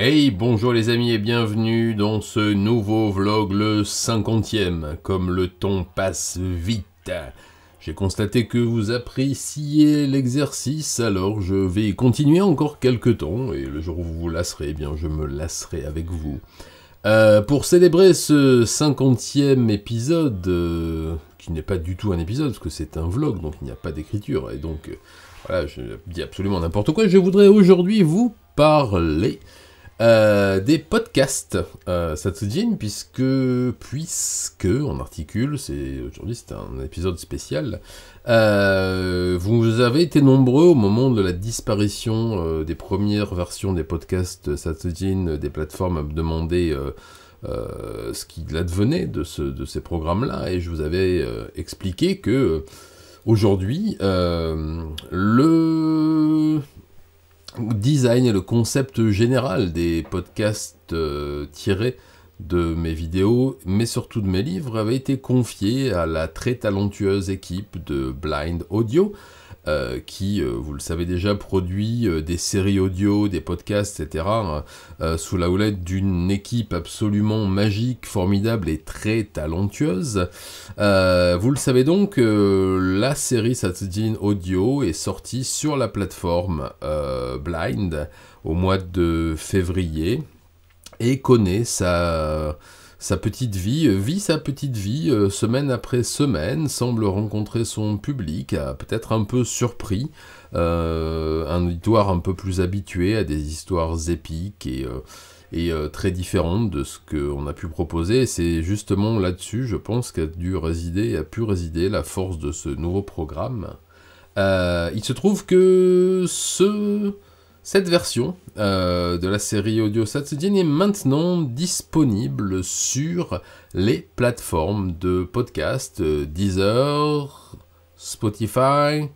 Hey, bonjour les amis et bienvenue dans ce nouveau vlog, le 50e. Comme le temps passe vite, j'ai constaté que vous appréciez l'exercice, alors je vais continuer encore quelques temps, et le jour où vous vous lasserez, eh bien je me lasserai avec vous. Pour célébrer ce 50e épisode, qui n'est pas du tout un épisode, parce que c'est un vlog, donc il n'y a pas d'écriture, et donc voilà, je dis absolument n'importe quoi, je voudrais aujourd'hui vous parler des podcasts Satsujin, puisque on articule, aujourd'hui c'est un épisode spécial. Vous avez été nombreux au moment de la disparition des premières versions des podcasts Satsujin, des plateformes à me demander ce qu'il advenait de ces programmes-là, et je vous avais expliqué que aujourd'hui, le design et le concept général des podcasts tirés de mes vidéos, mais surtout de mes livres, avait été confié à la très talentueuse équipe de Blind Audio, qui, vous le savez déjà, produit des séries audio, des podcasts, etc., sous la houlette d'une équipe absolument magique, formidable et très talentueuse. Vous le savez donc, la série Satsujin Audio est sortie sur la plateforme Blind au mois de février et connaît sa petite vie, semaine après semaine, semble rencontrer son public, peut-être un peu surpris, un auditoire un peu plus habitué à des histoires épiques et très différentes de ce qu'on a pu proposer. Et c'est justement là-dessus, je pense, a pu résider la force de ce nouveau programme. Il se trouve que cette version de la série audio Satsujin est maintenant disponible sur les plateformes de podcast Deezer, Spotify,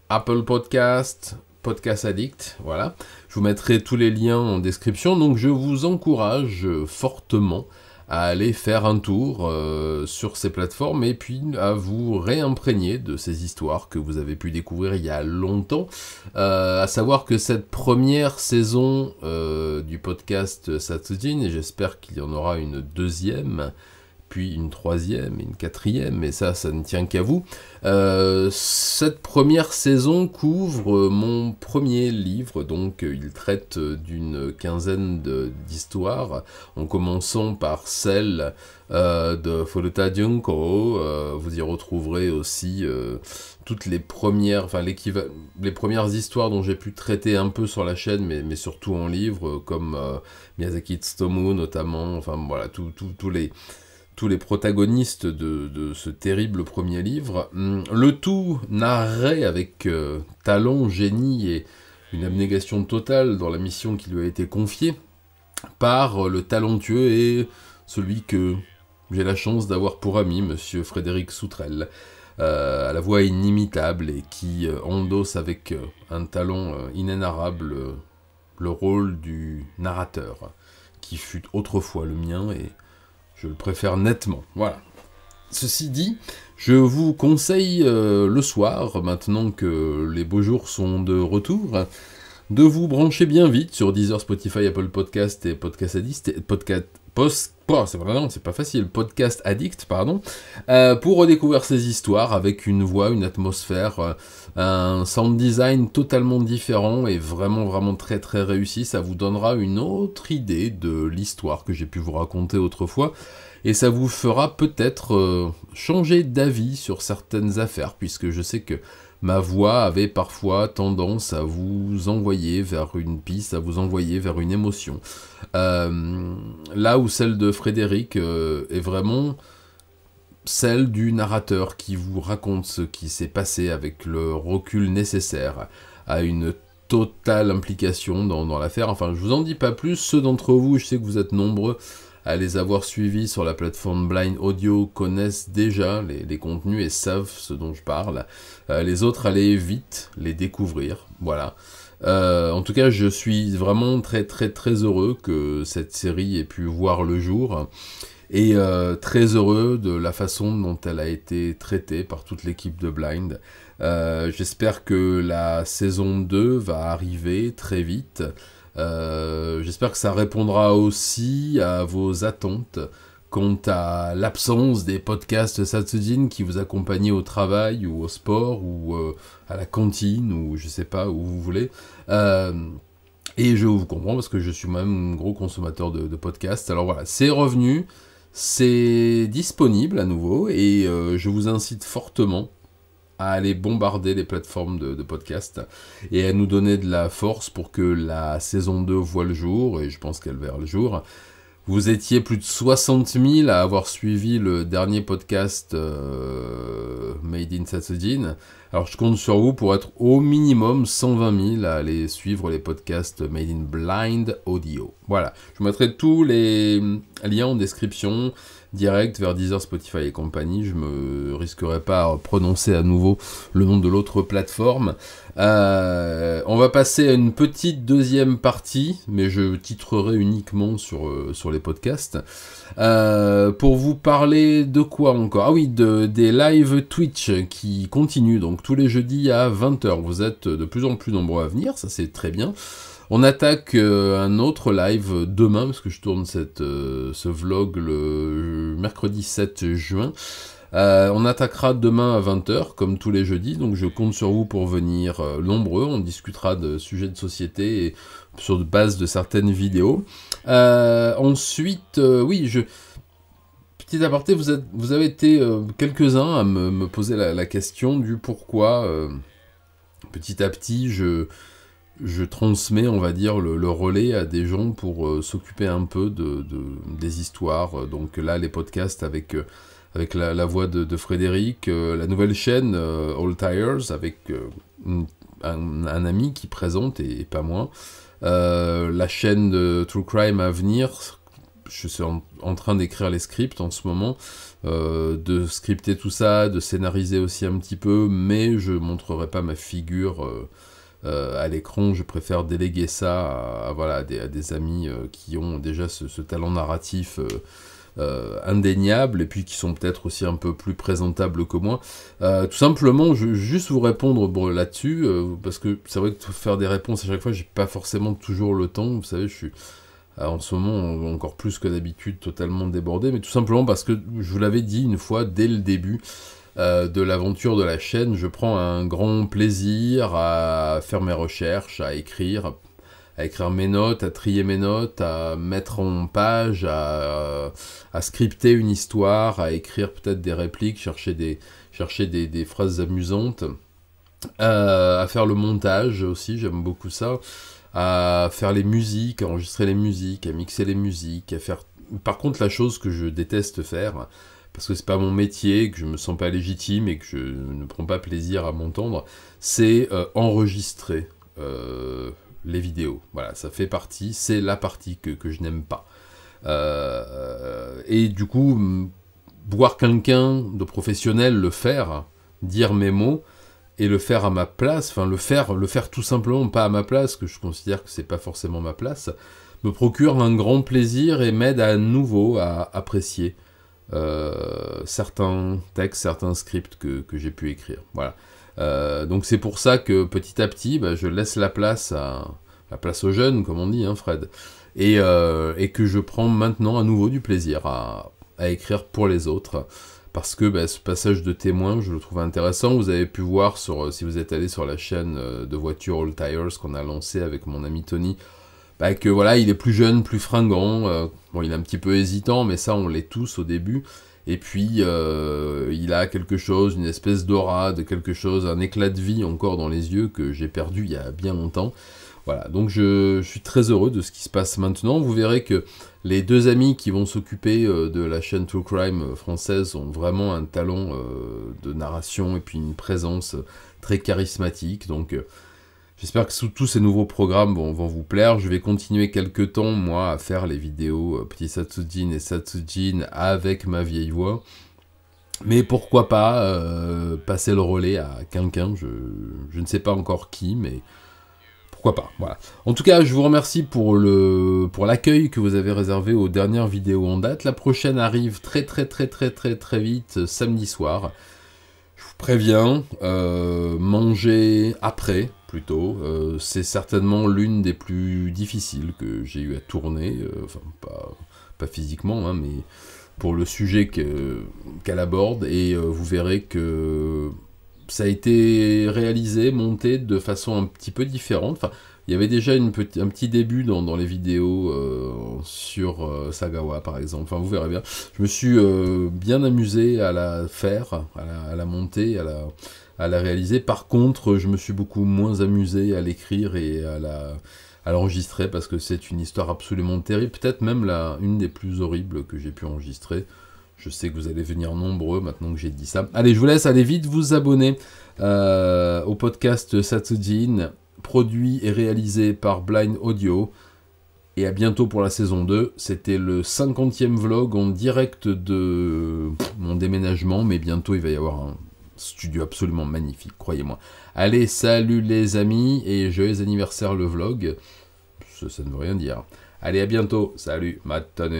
Apple Podcast, Podcast Addict, voilà. Je vous mettrai tous les liens en description, donc je vous encourage fortement à aller faire un tour sur ces plateformes et puis à vous réimprégner de ces histoires que vous avez pu découvrir il y a longtemps. À savoir que cette première saison du podcast Satsujin, et j'espère qu'il y en aura une deuxième, puis une troisième et une quatrième, mais ça ne tient qu'à vous. Cette première saison couvre mon premier livre, donc il traite d'une quinzaine d'histoires, en commençant par celle de Furuta Junko. Vous y retrouverez aussi toutes les premières, les premières histoires dont j'ai pu traiter un peu sur la chaîne, mais surtout en livre, comme Miyazaki Tsutomu notamment, enfin voilà, tous les protagonistes de ce terrible premier livre, le tout narré avec talent, génie et une abnégation totale dans la mission qui lui a été confiée par le talentueux et celui que j'ai la chance d'avoir pour ami, monsieur Frédéric Soutrel, à la voix inimitable et qui endosse avec un talent inénarrable le rôle du narrateur, qui fut autrefois le mien et je le préfère nettement, voilà. Ceci dit, je vous conseille le soir, maintenant que les beaux jours sont de retour, de vous brancher bien vite sur Deezer, Spotify, Apple Podcast et Podcast Addict, c'est pas facile, Podcast Addict, pardon, pour redécouvrir ces histoires avec une voix, une atmosphère, un sound design totalement différent et vraiment, vraiment très, très réussi. Ça vous donnera une autre idée de l'histoire que j'ai pu vous raconter autrefois, et ça vous fera peut-être changer d'avis sur certaines affaires, puisque je sais que ma voix avait parfois tendance à vous envoyer vers une piste, à vous envoyer vers une émotion. Là où celle de Frédéric est vraiment celle du narrateur qui vous raconte ce qui s'est passé avec le recul nécessaire à une totale implication dans l'affaire. Enfin, je vous en dis pas plus. Ceux d'entre vous, je sais que vous êtes nombreux à les avoir suivis sur la plateforme Blind Audio, connaissent déjà les contenus et savent ce dont je parle. Les autres, allez vite les découvrir, voilà. En tout cas, je suis vraiment très très très heureux que cette série ait pu voir le jour, et très heureux de la façon dont elle a été traitée par toute l'équipe de Blind. J'espère que la saison 2 va arriver très vite. J'espère que ça répondra aussi à vos attentes quant à l'absence des podcasts Satsujin qui vous accompagnaient au travail ou au sport ou à la cantine ou je sais pas où vous voulez. Et je vous comprends parce que je suis même un gros consommateur de podcasts. Alors voilà, c'est revenu, c'est disponible à nouveau et je vous incite fortement à aller bombarder les plateformes de podcasts et à nous donner de la force pour que la saison 2 voit le jour, et je pense qu'elle verra le jour. Vous étiez plus de 60 000 à avoir suivi le dernier podcast Made in Satsujin. Alors je compte sur vous pour être au minimum 120 000 à aller suivre les podcasts Made in Blind Audio. Voilà, je vous mettrai tous les liens en description, direct vers Deezer, Spotify et compagnie. Je me risquerai pas à prononcer à nouveau le nom de l'autre plateforme. On va passer à une petite deuxième partie, mais je titrerai uniquement sur les podcasts. Pour vous parler de quoi encore? Ah oui, des live Twitch qui continuent, donc tous les jeudis à 20 h. Vous êtes de plus en plus nombreux à venir, ça c'est très bien. On attaque un autre live demain, parce que je tourne ce vlog le mercredi 7 juin. On attaquera demain à 20 h, comme tous les jeudis, donc je compte sur vous pour venir nombreux. On discutera de sujets de société et sur base de certaines vidéos. Ensuite, oui, petit aparté, vous avez été quelques-uns à me poser la question du pourquoi, petit à petit, je transmets, on va dire, le relais à des gens pour s'occuper un peu des histoires. Donc là, les podcasts avec la voix de Frédéric, la nouvelle chaîne All Tires avec un ami qui présente et pas moi. La chaîne de True Crime à venir, je suis en train d'écrire les scripts en ce moment, de scripter tout ça, de scénariser aussi un petit peu, mais je montrerai pas ma figure à l'écran. Je préfère déléguer ça à des amis qui ont déjà ce talent narratif indéniables et puis qui sont peut-être aussi un peu plus présentables que moi. Tout simplement, je vais juste vous répondre là-dessus, parce que c'est vrai que faire des réponses à chaque fois, j'ai pas forcément toujours le temps. Vous savez, je suis en ce moment encore plus que d'habitude totalement débordé, mais tout simplement parce que je vous l'avais dit une fois dès le début de l'aventure de la chaîne, je prends un grand plaisir à faire mes recherches, à écrire mes notes, à trier mes notes, à mettre en page, à scripter une histoire, à écrire peut-être des répliques, chercher des phrases amusantes, à faire le montage aussi, j'aime beaucoup ça, à faire les musiques, à enregistrer les musiques, à mixer les musiques, à faire... Par contre, la chose que je déteste faire, parce que c'est pas mon métier, que je me sens pas légitime et que je ne prends pas plaisir à m'entendre, c'est enregistrer les vidéos. Voilà, ça fait partie, c'est la partie que je n'aime pas. Et du coup, voir quelqu'un de professionnel le faire, dire mes mots, et le faire à ma place, enfin le faire tout simplement pas à ma place, que je considère que c'est pas forcément ma place, me procure un grand plaisir et m'aide à nouveau à apprécier certains textes, certains scripts que j'ai pu écrire. Voilà. Donc c'est pour ça que petit à petit, je laisse la place aux jeunes, comme on dit, hein, Fred, et que je prends maintenant à nouveau du plaisir à écrire pour les autres, parce que ce passage de témoin, je le trouve intéressant. Vous avez pu voir, si vous êtes allé sur la chaîne de voitures All Tires qu'on a lancé avec mon ami Tony, que voilà, il est plus jeune, plus fringant, bon, il est un petit peu hésitant, mais ça on l'est tous au début, et puis il a quelque chose, une espèce d'aura, de quelque chose, un éclat de vie encore dans les yeux que j'ai perdu il y a bien longtemps. Voilà, donc je suis très heureux de ce qui se passe maintenant. Vous verrez que les deux amis qui vont s'occuper de la chaîne True Crime française ont vraiment un talent de narration et puis une présence très charismatique, donc j'espère que tous ces nouveaux programmes vont vous plaire. Je vais continuer quelques temps, moi, à faire les vidéos Petit Satsujin et Satsujin avec ma vieille voix. Mais pourquoi pas passer le relais à quelqu'un, je ne sais pas encore qui, mais pourquoi pas, voilà. En tout cas, je vous remercie pour l'accueil que vous avez réservé aux dernières vidéos en date. La prochaine arrive très vite, samedi soir. Je vous préviens, mangez après, plutôt. C'est certainement l'une des plus difficiles que j'ai eu à tourner, enfin pas physiquement, hein, mais pour le sujet qu'elle aborde, et vous verrez que ça a été réalisé, monté de façon un petit peu différente. Enfin, il y avait déjà un petit début dans les vidéos sur Sagawa, par exemple. Enfin, vous verrez bien. Je me suis bien amusé à la faire, à la monter, à la réaliser. Par contre, je me suis beaucoup moins amusé à l'écrire et à l'enregistrer, parce que c'est une histoire absolument terrible. Peut-être même une des plus horribles que j'ai pu enregistrer. Je sais que vous allez venir nombreux maintenant que j'ai dit ça. Allez, je vous laisse aller vite vous abonner au podcast Satsujin, produit et réalisé par Blind Audio. Et à bientôt pour la saison 2. C'était le 50e vlog en direct de mon déménagement, mais bientôt il va y avoir un studio absolument magnifique, croyez-moi. Allez, salut les amis, et joyeux anniversaire le vlog. Ça ne veut rien dire. Allez, à bientôt. Salut, matane.